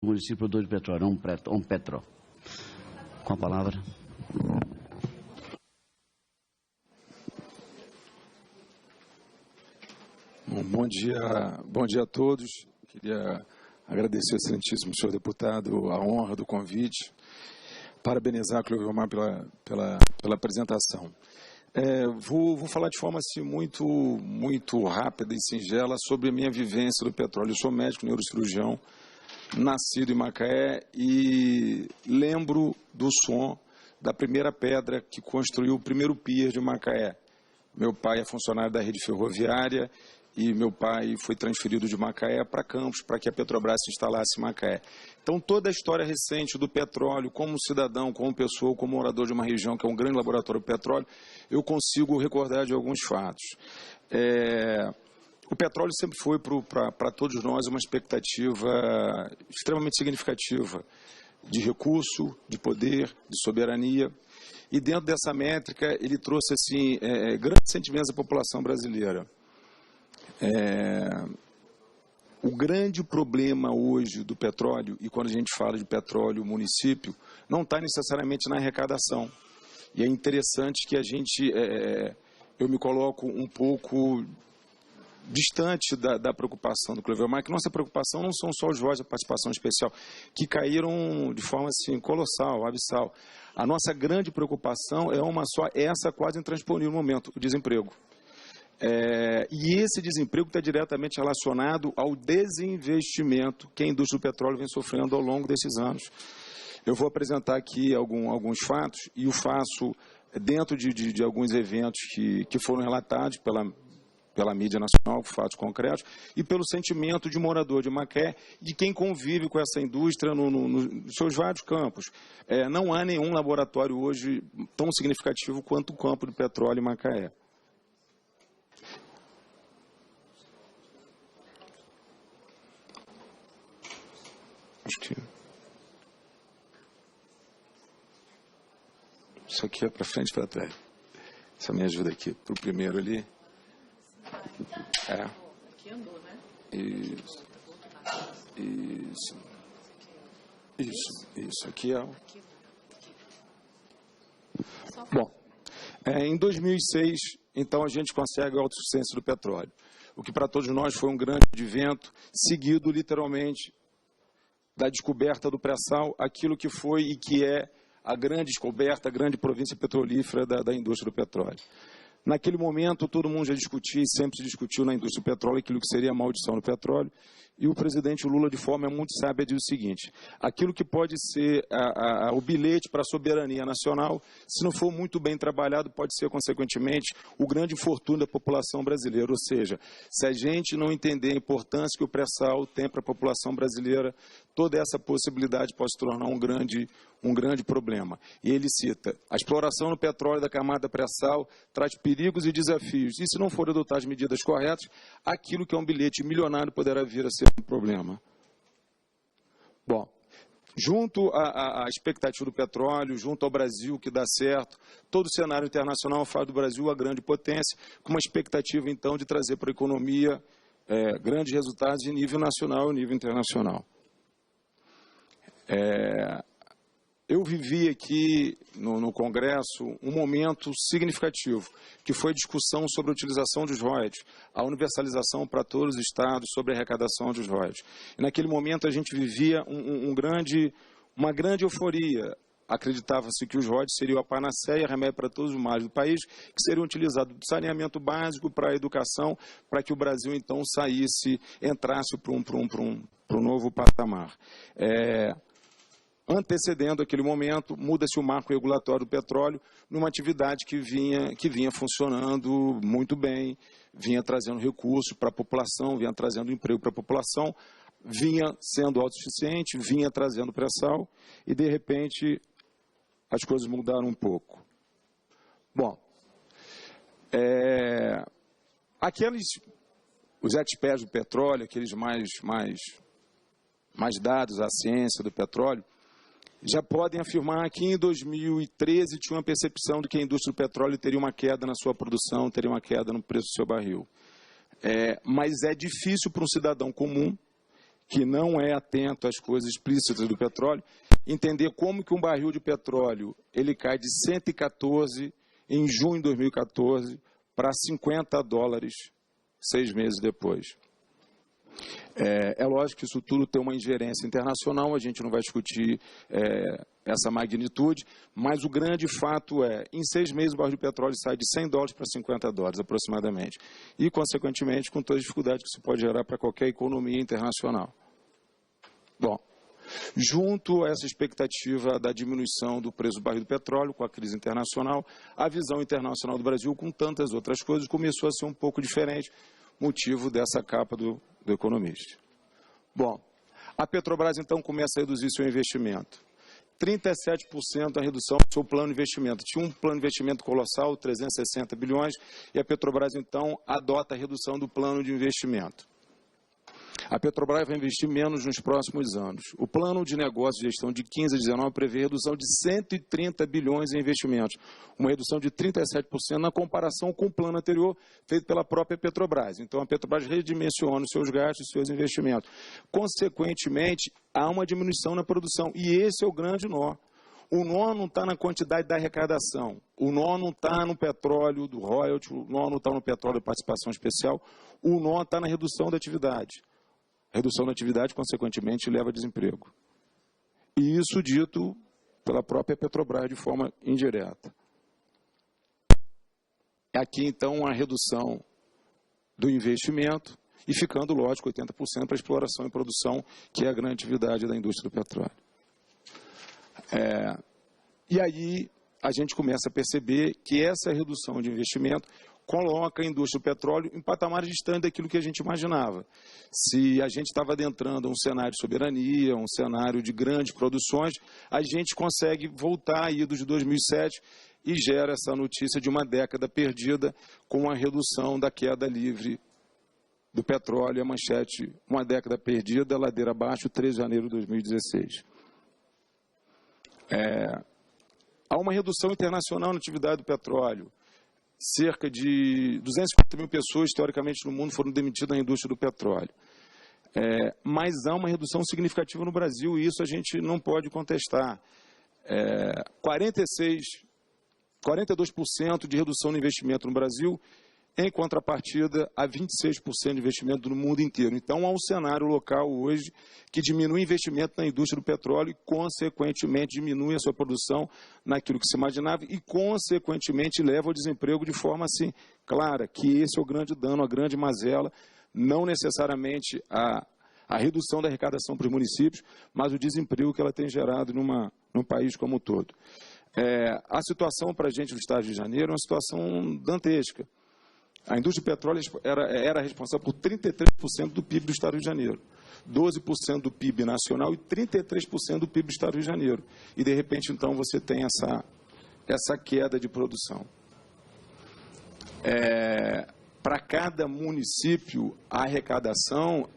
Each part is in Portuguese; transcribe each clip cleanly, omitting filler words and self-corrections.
Município produtor de petróleo, um Petro. Com a palavra. Bom dia a todos. Queria agradecer ao excelentíssimo senhor deputado a honra do convite, parabenizar a Cleovemar pela apresentação. Vou falar de forma assim, muito rápida e singela sobre a minha vivência do petróleo. Eu sou médico neurocirurgião, nascido em Macaé, e lembro do som da primeira pedra que construiu o primeiro pier de Macaé. Meu pai é funcionário da rede ferroviária e meu pai foi transferido de Macaé para Campos, para que a Petrobras se instalasse em Macaé. Então, toda a história recente do petróleo, como cidadão, como pessoa, como morador de uma região que é um grande laboratório do petróleo, eu consigo recordar de alguns fatos. O petróleo sempre foi para todos nós uma expectativa extremamente significativa de recurso, de poder, de soberania. E dentro dessa métrica ele trouxe assim, grandes sentimentos à população brasileira. O grande problema hoje do petróleo, e quando a gente fala de petróleo município, não está necessariamente na arrecadação. E é interessante que eu me coloco um pouco distante da preocupação do Cleovemar, que nossa preocupação não são só os votos da participação especial, que caíram de forma assim, colossal, abissal. A nossa grande preocupação é uma só, essa quase intransponível no momento, o desemprego. E esse desemprego está diretamente relacionado ao desinvestimento que a indústria do petróleo vem sofrendo ao longo desses anos. Eu vou apresentar aqui alguns fatos, e o faço dentro de alguns eventos que foram relatados pela mídia nacional, fatos concretos, e pelo sentimento de morador de Macaé, de quem convive com essa indústria nos seus vários campos. Não há nenhum laboratório hoje tão significativo quanto o campo de petróleo em Macaé. Isso aqui é para frente e para trás. Essa me ajuda aqui. Para o primeiro ali. Aqui andou, né? Isso. Aqui é o... Bom, em 2006, então, a gente consegue a autossuficiência do petróleo. O que para todos nós foi um grande advento, seguido literalmente da descoberta do pré-sal, aquilo que foi e que é a grande descoberta, a grande província petrolífera da indústria do petróleo. Naquele momento, todo mundo já discutia e sempre se discutiu na indústria do petróleo aquilo que seria a maldição do petróleo, e o presidente Lula, de forma muito sábia, diz o seguinte: aquilo que pode ser o bilhete para a soberania nacional, se não for muito bem trabalhado, pode ser, consequentemente, o grande infortúnio da população brasileira. Ou seja, se a gente não entender a importância que o pré-sal tem para a população brasileira, toda essa possibilidade pode se tornar um grande problema. E ele cita: a exploração no petróleo da camada pré-sal traz perigos e desafios, e se não forem adotadas medidas corretas, aquilo que é um bilhete milionário poderá vir a ser um problema. Bom, junto à expectativa do petróleo, junto ao Brasil, que dá certo, todo o cenário internacional faz do Brasil a grande potência, com uma expectativa, então, de trazer para a economia grandes resultados de nível nacional e nível internacional. Eu vivi aqui no Congresso um momento significativo, que foi a discussão sobre a utilização dos royalties, a universalização para todos os estados sobre a arrecadação dos royalties. E naquele momento a gente vivia uma grande euforia. Acreditava-se que os royalties seriam a panaceia, remédio para todos os males do país, que seriam utilizados do saneamento básico para a educação, para que o Brasil então entrasse para um novo patamar. Antecedendo aquele momento, muda-se o marco regulatório do petróleo numa atividade que vinha funcionando muito bem, vinha trazendo recursos para a população, vinha trazendo emprego para a população, vinha sendo autossuficiente, vinha trazendo pré-sal, e de repente as coisas mudaram um pouco. Bom, os experts do petróleo, aqueles mais dados à ciência do petróleo, já podem afirmar que em 2013 tinha uma percepção de que a indústria do petróleo teria uma queda na sua produção, teria uma queda no preço do seu barril. Mas é difícil para um cidadão comum que não é atento às coisas explícitas do petróleo, entender como que um barril de petróleo ele cai de 114 em junho de 2014 para $50 6 meses depois. É lógico que isso tudo tem uma ingerência internacional, a gente não vai discutir essa magnitude, mas o grande fato é, em 6 meses o barril de petróleo sai de $100 para $50 aproximadamente, e consequentemente com toda a dificuldade que isso pode gerar para qualquer economia internacional. Bom, junto a essa expectativa da diminuição do preço do barril do petróleo com a crise internacional, a visão internacional do Brasil, com tantas outras coisas, começou a ser um pouco diferente, motivo dessa capa do Economist. Bom, a Petrobras então começa a reduzir seu investimento. 37% da redução do seu plano de investimento. Tinha um plano de investimento colossal, 360 bilhões, e a Petrobras então adota a redução do plano de investimento. A Petrobras vai investir menos nos próximos anos. O plano de negócio de gestão de 15 a 19 prevê redução de 130 bilhões em investimentos, uma redução de 37% na comparação com o plano anterior feito pela própria Petrobras. Então, a Petrobras redimensiona os seus gastos e seus investimentos. Consequentemente, há uma diminuição na produção, e esse é o grande nó. O nó não está na quantidade da arrecadação, o nó não está no petróleo do royalty, o nó não está no petróleo de participação especial, o nó está na redução da atividade. Redução da atividade, consequentemente, leva a desemprego. E isso dito pela própria Petrobras de forma indireta. Aqui, então, a redução do investimento e ficando, lógico, 80% para exploração e produção, que é a grande atividade da indústria do petróleo. E aí a gente começa a perceber que essa redução de investimento coloca a indústria do petróleo em patamares distantes daquilo que a gente imaginava. Se a gente estava adentrando um cenário de soberania, um cenário de grandes produções, a gente consegue voltar aí dos 2007 e gera essa notícia de uma década perdida com a redução da queda livre do petróleo, a manchete, uma década perdida, ladeira abaixo, 13 de janeiro de 2016. Há uma redução internacional na atividade do petróleo. Cerca de 250 mil pessoas, teoricamente, no mundo foram demitidas na indústria do petróleo. Mas há uma redução significativa no Brasil, e isso a gente não pode contestar. 42% de redução no investimento no Brasil, em contrapartida a 26% de investimento no mundo inteiro. Então, há um cenário local hoje que diminui o investimento na indústria do petróleo e, consequentemente, diminui a sua produção naquilo que se imaginava e, consequentemente, leva ao desemprego de forma assim clara, que esse é o grande dano, a grande mazela, não necessariamente a redução da arrecadação para os municípios, mas o desemprego que ela tem gerado num país como um todo. A situação para a gente do Estado de Janeiro é uma situação dantesca. A indústria do petróleo era responsável por 33% do PIB do Estado de Janeiro, 12% do PIB nacional e 33% do PIB do Estado de Janeiro. E, de repente, então, você tem essa queda de produção. Para cada município, a arrecadação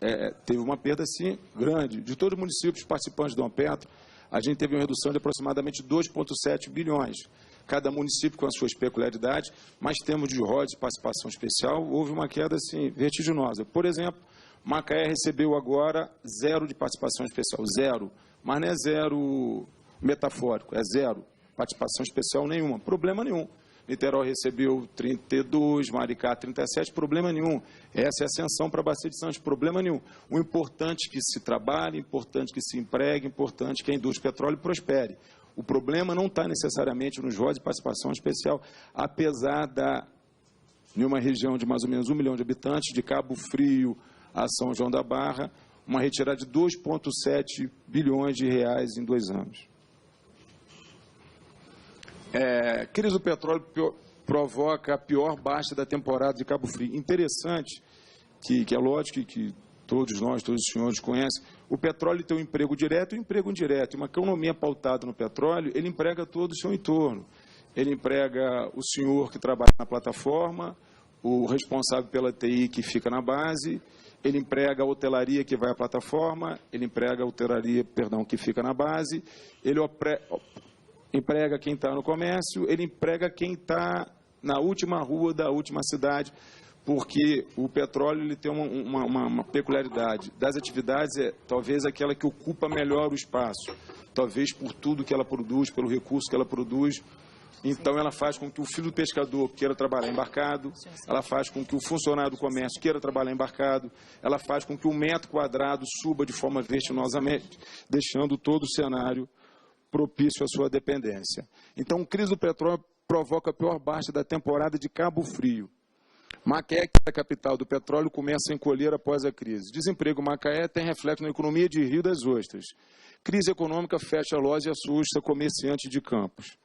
teve uma perda, sim, grande. De todos os municípios participantes do Ampetro, a gente teve uma redução de aproximadamente 2,7 bilhões. Cada município com as suas peculiaridades, mas temos de royalties, participação especial, houve uma queda assim, vertiginosa. Por exemplo, Macaé recebeu agora 0 de participação especial, 0, mas não é 0 metafórico, é 0, participação especial nenhuma, problema nenhum. Niterói recebeu 32, Maricá 37, problema nenhum. Essa é a ascensão para a Bacia de Santos, problema nenhum. O importante é que se trabalhe, importante que se empregue, importante que a indústria do petróleo prospere. O problema não está necessariamente nos royalties de participação especial, apesar de uma região de mais ou menos 1 milhão de habitantes, de Cabo Frio a São João da Barra, uma retirada de 2,7 bilhões de reais em 2 anos. A crise do petróleo provoca a pior baixa da temporada de Cabo Frio. Interessante, que é lógico que todos nós, todos os senhores conhecem, o petróleo tem um emprego direto e um emprego indireto. Uma economia pautada no petróleo, ele emprega todo o seu entorno. Ele emprega o senhor que trabalha na plataforma, o responsável pela TI que fica na base, ele emprega a hotelaria que vai à plataforma, ele emprega a hotelaria, que fica na base, ele emprega quem está no comércio, ele emprega quem está na última rua da última cidade, porque o petróleo ele tem uma peculiaridade. Das atividades, talvez aquela que ocupa melhor o espaço, talvez por tudo que ela produz, pelo recurso que ela produz. Então, ela faz com que o filho do pescador queira trabalhar embarcado, ela faz com que o funcionário do comércio queira trabalhar embarcado, ela faz com que o metro quadrado suba de forma vertiginosamente, deixando todo o cenário propício à sua dependência. Então, a crise do petróleo provoca a pior baixa da temporada de Cabo Frio. Macaé, que é a capital do petróleo, começa a encolher após a crise. Desemprego em Macaé tem reflexo na economia de Rio das Ostras. Crise econômica fecha a loja e assusta comerciantes de Campos.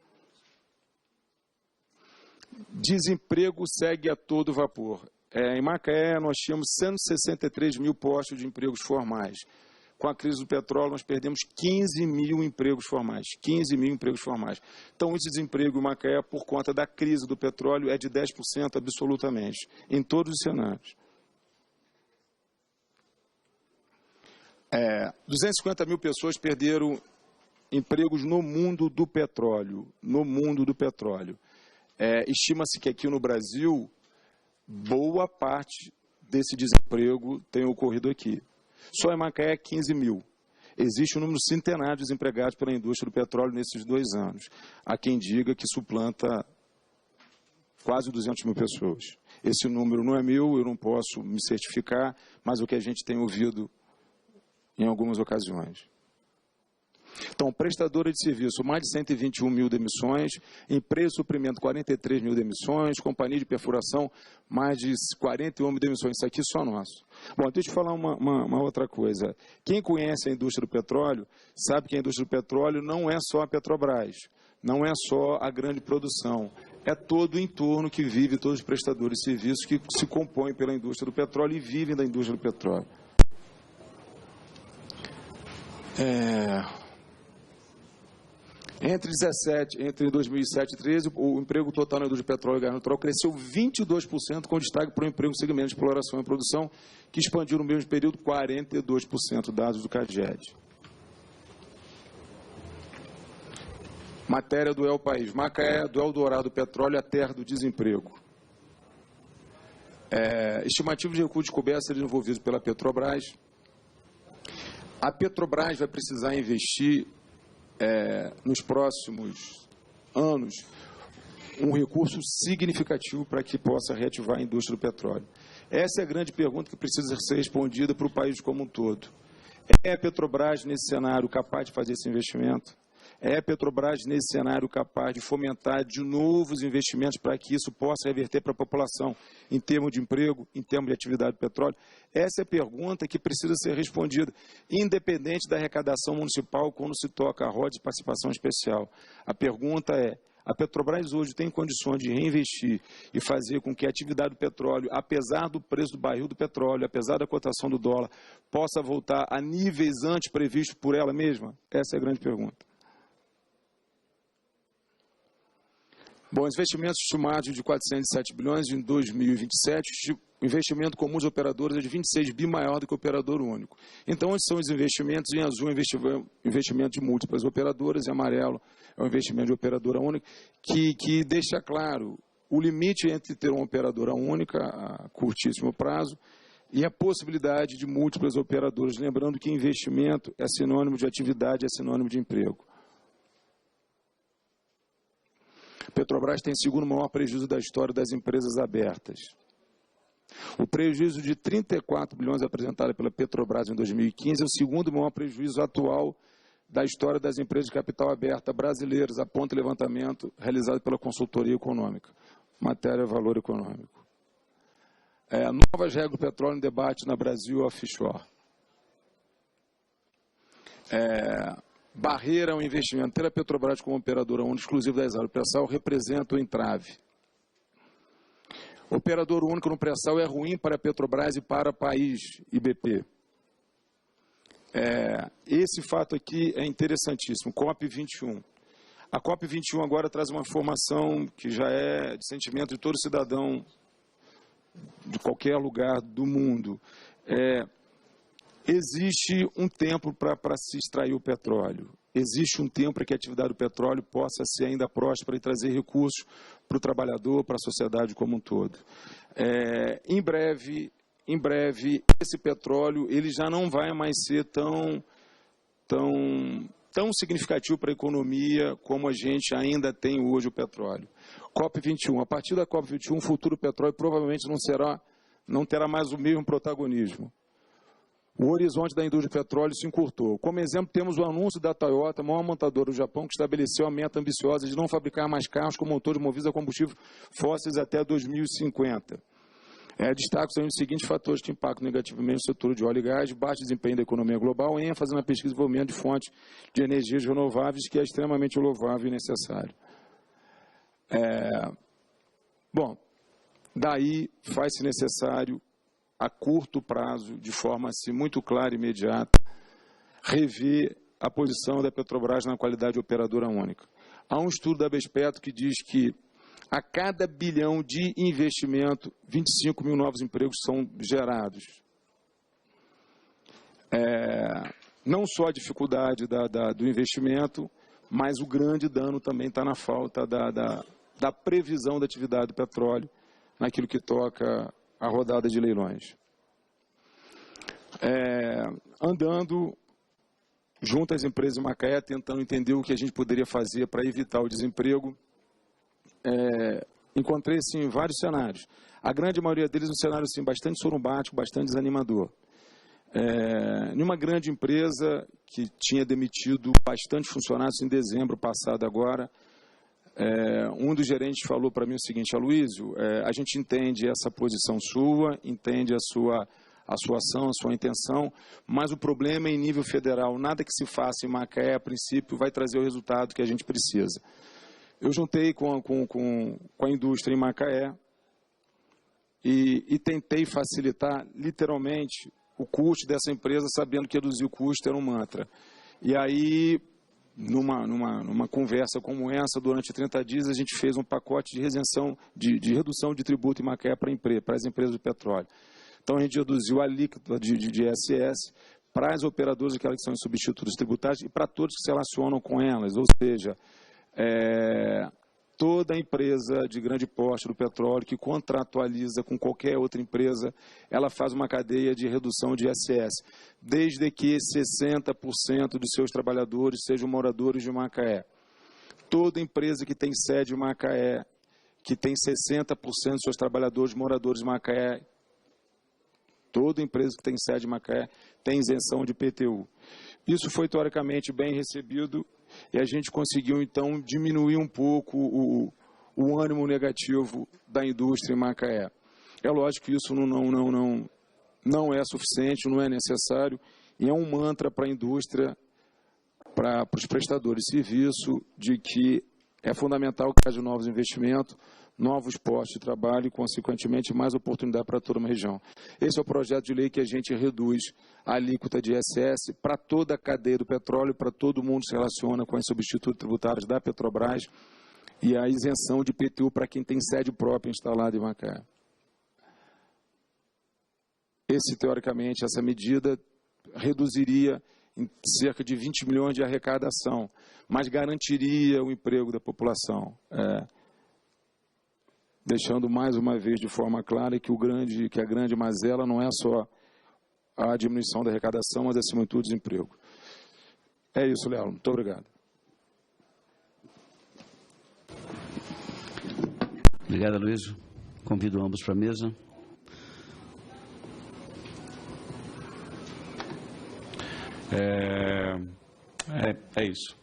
Desemprego segue a todo vapor. Em Macaé, nós tínhamos 163 mil postos de empregos formais. Com a crise do petróleo, nós perdemos 15 mil empregos formais. 15 mil empregos formais. Então, esse desemprego em Macaé, por conta da crise do petróleo, é de 10% absolutamente, em todos os cenários. 250 mil pessoas perderam empregos no mundo do petróleo. No mundo do petróleo. Estima-se que aqui no Brasil, boa parte desse desemprego tem ocorrido aqui. Só em Macaé, 15 mil. Existe um número centenário de desempregados pela indústria do petróleo nesses 2 anos. Há quem diga que suplanta quase 200 mil pessoas. Esse número não é meu, eu não posso me certificar, mas o que a gente tem ouvido em algumas ocasiões. Então, prestadora de serviço, mais de 121 mil demissões, empresa de suprimento, 43 mil demissões, companhia de perfuração, mais de 41 mil demissões. Isso aqui só nosso. Bom, deixa eu falar uma outra coisa. Quem conhece a indústria do petróleo, sabe que a indústria do petróleo não é só a Petrobras, não é só a grande produção, é todo o entorno que vive, todos os prestadores de serviços que se compõem pela indústria do petróleo e vivem da indústria do petróleo. Entre 2007 e 2013, o emprego total na indústria de petróleo e gás natural cresceu 22%, com destaque para o emprego no segmento de exploração e produção, que expandiu no mesmo período 42%, dados do CAGED. Matéria do El País. Macaé, do Eldorado do petróleo, a terra do desemprego. Estimativos de recursos cobertos serão desenvolvidos pela Petrobras. A Petrobras vai precisar investir nos próximos anos, um recurso significativo para que possa reativar a indústria do petróleo. Essa é a grande pergunta que precisa ser respondida para o país como um todo. É a Petrobras, nesse cenário, capaz de fazer esse investimento? É a Petrobras, nesse cenário, capaz de fomentar de novos investimentos para que isso possa reverter para a população, em termos de emprego, em termos de atividade do petróleo? Essa é a pergunta que precisa ser respondida, independente da arrecadação municipal, quando se toca a roda de participação especial. A pergunta é: a Petrobras hoje tem condições de reinvestir e fazer com que a atividade do petróleo, apesar do preço do barril do petróleo, apesar da cotação do dólar, possa voltar a níveis antes previstos por ela mesma? Essa é a grande pergunta. Bom, os investimentos estimados de 407 bilhões em 2027, o investimento comum dos operadores é de 26 bi maior do que o operador único. Então, onde são os investimentos? Em azul, investimento de múltiplas operadoras, em amarelo é o investimento de operadora única, que deixa claro o limite entre ter uma operadora única a curtíssimo prazo e a possibilidade de múltiplas operadoras. Lembrando que investimento é sinônimo de atividade, é sinônimo de emprego. Petrobras tem o segundo maior prejuízo da história das empresas abertas. O prejuízo de 34 bilhões apresentado pela Petrobras em 2015 é o segundo maior prejuízo atual da história das empresas de capital aberta brasileiras, aponta o levantamento realizado pela consultoria econômica. Matéria Valor Econômico. Novas regras do petróleo em debate na Brasil Offshore. Barreira ao investimento. Ter a Petrobras como operadora única exclusiva das áreas do pré-sal representa o entrave. Operador único no pré-sal é ruim para a Petrobras e para o país IBP. Esse fato aqui é interessantíssimo. COP21. A COP21 agora traz uma informação que já é de sentimento de todo cidadão de qualquer lugar do mundo. Existe um tempo para se extrair o petróleo. Existe um tempo para que a atividade do petróleo possa ser ainda próspera e trazer recursos para o trabalhador, para a sociedade como um todo. Em breve, esse petróleo ele já não vai mais ser tão significativo para a economia como a gente ainda tem hoje o petróleo. COP21. A partir da COP21, o futuro petróleo provavelmente não terá mais o mesmo protagonismo. O horizonte da indústria de petróleo se encurtou. Como exemplo, temos o anúncio da Toyota, a maior montadora do Japão, que estabeleceu a meta ambiciosa de não fabricar mais carros com motores movidos a combustíveis fósseis até 2050. Destaque os seguintes fatores que impactam negativamente o setor de óleo e gás: baixo desempenho da economia global, ênfase na pesquisa e desenvolvimento de fontes de energias renováveis, que é extremamente louvável e necessário. Daí faz-se necessário, a curto prazo, de forma assim, muito clara e imediata, rever a posição da Petrobras na qualidade de operadora única. Há um estudo da Bespetro que diz que a cada bilhão de investimento, 25 mil novos empregos são gerados. Não só a dificuldade do investimento, mas o grande dano também está na falta da previsão da atividade do petróleo, naquilo que toca a rodada de leilões. Andando junto às empresas de Macaé, tentando entender o que a gente poderia fazer para evitar o desemprego, encontrei sim, vários cenários. A grande maioria deles um cenário assim, bastante sorumbático, bastante desanimador. Em uma grande empresa que tinha demitido bastante funcionários em dezembro passado agora, um dos gerentes falou para mim o seguinte: Aloysio, a gente entende essa posição sua, entende a sua ação, a sua intenção, mas o problema é em nível federal. Nada que se faça em Macaé, a princípio, vai trazer o resultado que a gente precisa. Eu juntei com a indústria em Macaé e tentei facilitar, literalmente, o custo dessa empresa, sabendo que reduzir o custo era um mantra. E aí, numa conversa como essa, durante 30 dias, a gente fez um pacote de isenção, de redução de tributo em Macaé para as empresas de petróleo. Então, a gente reduziu a alíquota de ISS para as operadoras, aquelas que são em substitutos tributários, e para todos que se relacionam com elas, ou seja, toda empresa de grande porte do petróleo que contratualiza com qualquer outra empresa, ela faz uma cadeia de redução de ISS, desde que 60% dos seus trabalhadores sejam moradores de Macaé. Toda empresa que tem sede em Macaé, que tem 60% dos seus trabalhadores moradores de Macaé, toda empresa que tem sede em Macaé tem isenção de IPTU. Isso foi teoricamente bem recebido e a gente conseguiu então diminuir um pouco o ânimo negativo da indústria em Macaé. É lógico que isso não é suficiente, não é necessário, e é um mantra para a indústria, para os prestadores de serviço, de que é fundamental que haja novos investimentos, novos postos de trabalho e, consequentemente, mais oportunidade para toda uma região. Esse é o projeto de lei que a gente reduz a alíquota de ISS para toda a cadeia do petróleo, para todo mundo que se relaciona com os substitutos tributários da Petrobras, e a isenção de IPTU para quem tem sede própria instalada em Macaé. Teoricamente, essa medida reduziria em cerca de 20 milhões de arrecadação, mas garantiria o emprego da população. Deixando mais uma vez de forma clara que a grande mazela não é só a diminuição da arrecadação, mas acima de tudo o desemprego. É isso, Léo. Muito obrigado. Obrigado, Aloysio. Convido ambos para a mesa. É isso.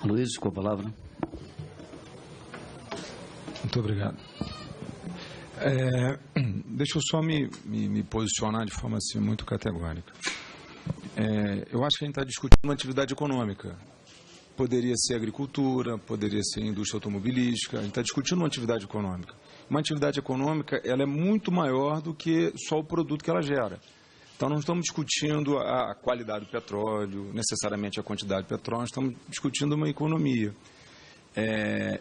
Aloysio, com a palavra. Muito obrigado. Deixa eu só me posicionar de forma assim, muito categórica. Eu acho que a gente está discutindo uma atividade econômica. Poderia ser agricultura, poderia ser indústria automobilística. A gente está discutindo uma atividade econômica. Uma atividade econômica ela é muito maior do que só o produto que ela gera. Então, não estamos discutindo a qualidade do petróleo, necessariamente a quantidade de petróleo, nós estamos discutindo uma economia.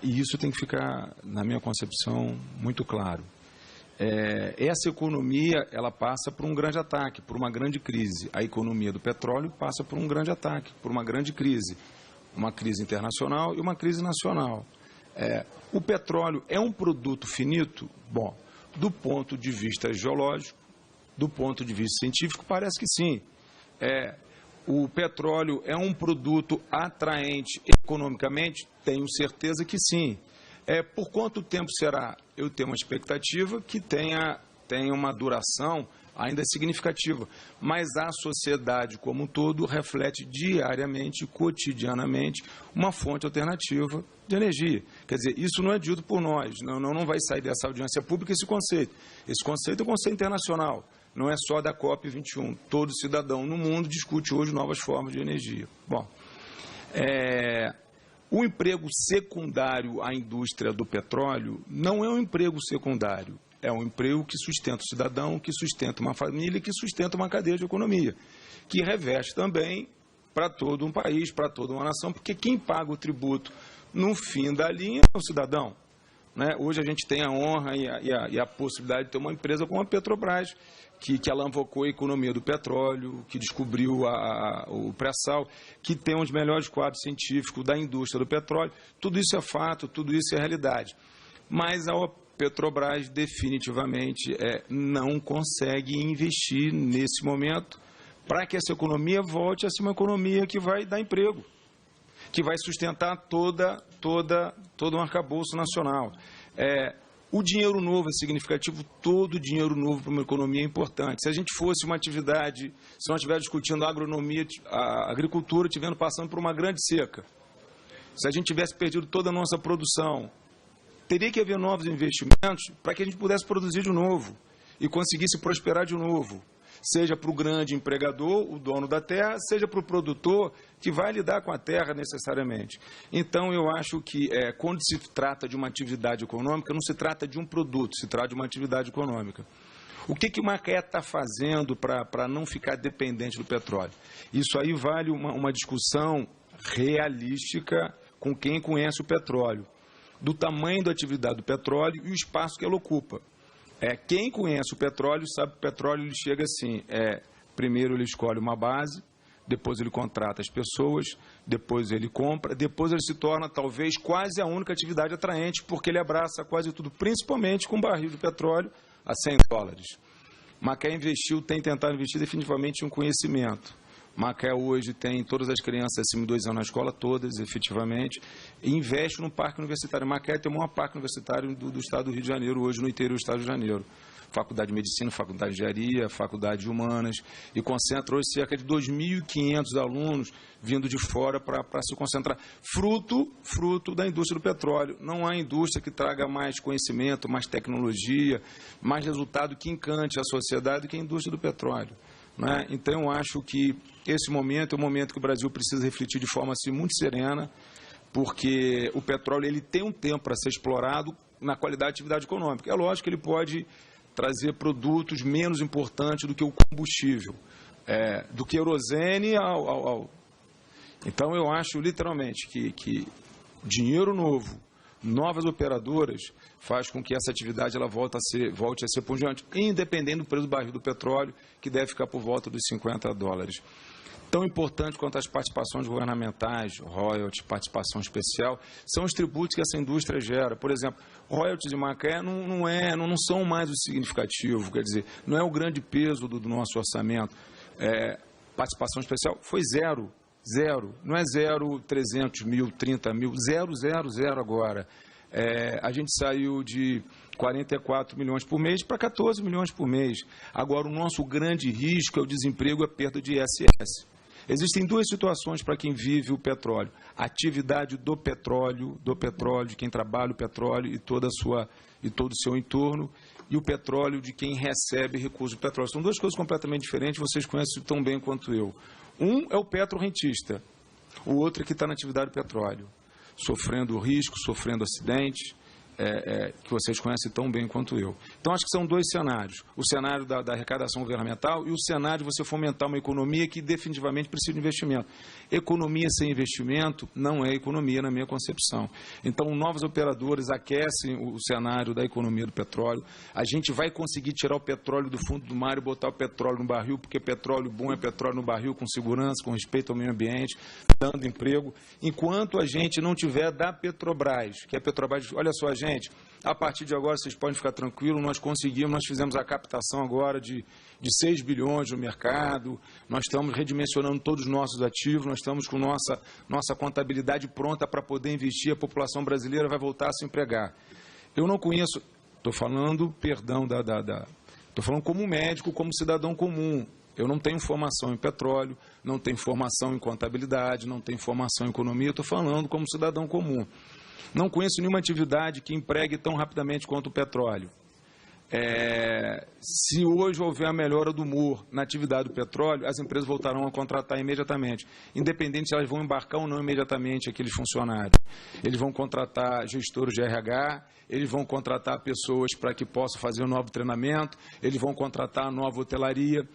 E isso tem que ficar, na minha concepção, muito claro. essa economia ela passa por um grande ataque, por uma grande crise. A economia do petróleo passa por um grande ataque, por uma grande crise. Uma crise internacional e uma crise nacional. O petróleo é um produto finito? Bom, do ponto de vista geológico, do ponto de vista científico, parece que sim. O petróleo é um produto atraente economicamente? Tenho certeza que sim. Por quanto tempo será? Eu tenho uma expectativa que tenha uma duração ainda significativa, mas a sociedade como um todo reflete diariamente, cotidianamente, uma fonte alternativa de energia. Quer dizer, isso não é dito por nós, não vai sair dessa audiência pública esse conceito. Esse conceito é um conceito internacional, não é só da COP21. Todo cidadão no mundo discute hoje novas formas de energia. Bom, o emprego secundário à indústria do petróleo não é um emprego secundário. É um emprego que sustenta o cidadão, que sustenta uma família, que sustenta uma cadeia de economia, que reveste também para todo um país, para toda uma nação, porque quem paga o tributo no fim da linha é o cidadão. Né? Hoje a gente tem a honra e a possibilidade de ter uma empresa como a Petrobras, que alavancou a economia do petróleo, que descobriu o pré-sal, que tem um dos melhores quadros científicos da indústria do petróleo. Tudo isso é fato, tudo isso é realidade. Mas a Petrobras definitivamente não consegue investir nesse momento para que essa economia volte a ser uma economia que vai dar emprego, que vai sustentar todo um arcabouço nacional. O dinheiro novo é significativo, todo dinheiro novo para uma economia é importante. Se a gente fosse uma atividade, se nós estivéssemos discutindo a agronomia, a agricultura, estivéssemos passando por uma grande seca, se a gente tivesse perdido toda a nossa produção, teria que haver novos investimentos para que a gente pudesse produzir de novo e conseguisse prosperar de novo, seja para o grande empregador, o dono da terra, seja para o produtor que vai lidar com a terra necessariamente. Então, eu acho que quando se trata de uma atividade econômica, não se trata de um produto, se trata de uma atividade econômica. O que o Macaé está fazendo para não ficar dependente do petróleo? Isso aí vale uma discussão realística com quem conhece o petróleo, do tamanho da atividade do petróleo e o espaço que ela ocupa. Quem conhece o petróleo sabe que o petróleo ele chega assim, primeiro ele escolhe uma base, depois ele contrata as pessoas, depois ele compra, depois ele se torna talvez quase a única atividade atraente, porque ele abraça quase tudo, principalmente com barril de petróleo a $100. Macaé tem tentado investir definitivamente em um conhecimento. Macaé hoje tem todas as crianças acima de 2 anos na escola, todas, efetivamente, e investe no parque universitário. Macaé tem o maior parque universitário do estado do Rio de Janeiro, hoje no interior do estado do Rio de Janeiro. Faculdade de Medicina, Faculdade de Engenharia, Faculdade de Humanas, e concentra hoje cerca de 2.500 alunos vindo de fora para se concentrar. Fruto da indústria do petróleo. Não há indústria que traga mais conhecimento, mais tecnologia, mais resultado que encante a sociedade do que a indústria do petróleo. Né? Então, eu acho que esse momento é um momento que o Brasil precisa refletir de forma assim, muito serena, porque o petróleo ele tem um tempo para ser explorado na qualidade de atividade econômica. É lógico que ele pode trazer produtos menos importantes do que o combustível, do querosene Então, eu acho literalmente que dinheiro novo, novas operadoras, faz com que essa atividade ela volte a ser pujante, independente do preço do barril do petróleo, que deve ficar por volta dos $50. Tão importante quanto as participações governamentais, royalties, participação especial, são os tributos que essa indústria gera. Por exemplo, royalties de Macaé não são mais o significativo, quer dizer, não é o grande peso do nosso orçamento. Participação especial foi zero, não é 300 mil, 30 mil, 0 agora. A gente saiu de 44 milhões por mês para 14 milhões por mês. Agora, o nosso grande risco é o desemprego e a perda de ISS. Existem duas situações para quem vive o petróleo. A atividade do petróleo, de quem trabalha o petróleo e todo o seu entorno, e o petróleo de quem recebe recursos do petróleo. São duas coisas completamente diferentes, vocês conhecem tão bem quanto eu. Um é o petrorrentista, o outro é que está na atividade do petróleo, sofrendo risco, sofrendo acidentes, que vocês conhecem tão bem quanto eu. Então, acho que são dois cenários. O cenário da arrecadação governamental e o cenário de você fomentar uma economia que definitivamente precisa de investimento. Economia sem investimento não é economia, na minha concepção. Então, novos operadores aquecem o cenário da economia do petróleo. A gente vai conseguir tirar o petróleo do fundo do mar e botar o petróleo no barril, porque petróleo bom é petróleo no barril, com segurança, com respeito ao meio ambiente, dando emprego. Enquanto a gente não tiver da Petrobras, que a Petrobras, olha só, gente, a partir de agora vocês podem ficar tranquilos, nós fizemos a captação agora de 6 bilhões no mercado, nós estamos redimensionando todos os nossos ativos, nós estamos com nossa contabilidade pronta para poder investir, a população brasileira vai voltar a se empregar. Eu não conheço, estou falando, estou falando como médico, como cidadão comum. Eu não tenho formação em petróleo, não tenho formação em contabilidade, não tenho formação em economia, estou falando como cidadão comum. Não conheço nenhuma atividade que empregue tão rapidamente quanto o petróleo. Se hoje houver a melhora do humor na atividade do petróleo, as empresas voltarão a contratar imediatamente, independente se elas vão embarcar ou não imediatamente aqueles funcionários. Eles vão contratar gestores de RH, eles vão contratar pessoas para que possam fazer um novo treinamento, eles vão contratar nova hotelaria.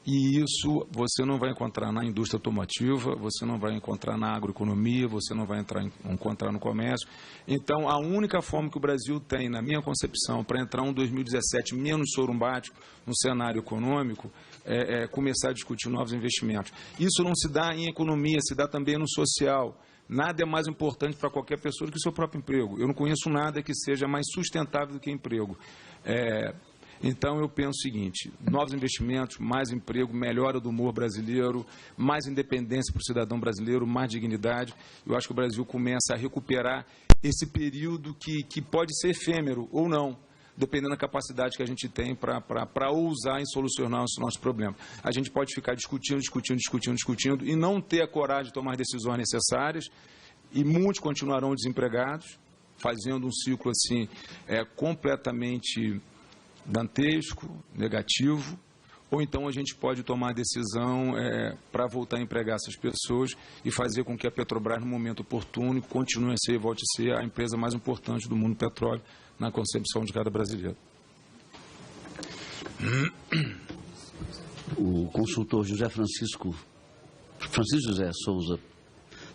E isso você não vai encontrar na indústria automotiva, você não vai encontrar na agroeconomia, você não vai encontrar no comércio. Então, a única forma que o Brasil tem, na minha concepção, para entrar um 2017 menos sorumbático no cenário econômico, é começar a discutir novos investimentos. Isso não se dá em economia, se dá também no social. Nada é mais importante para qualquer pessoa do que o seu próprio emprego. Eu não conheço nada que seja mais sustentável do que emprego. Então, eu penso o seguinte, novos investimentos, mais emprego, melhora do humor brasileiro, mais independência para o cidadão brasileiro, mais dignidade. Eu acho que o Brasil começa a recuperar esse período que pode ser efêmero ou não, dependendo da capacidade que a gente tem para ousar em solucionar os nossos problemas. A gente pode ficar discutindo e não ter a coragem de tomar decisões necessárias, e muitos continuarão desempregados, fazendo um ciclo assim completamente dantesco, negativo, ou então a gente pode tomar a decisão para voltar a empregar essas pessoas e fazer com que a Petrobras, no momento oportuno, continue a ser e volte a ser a empresa mais importante do mundo do petróleo na concepção de cada brasileiro. O consultor Francisco José Souza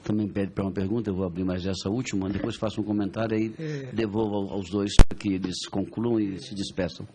também pede para uma pergunta, eu vou abrir mais essa última, depois faço um comentário e devolvo aos dois para que eles concluam e se despeçam.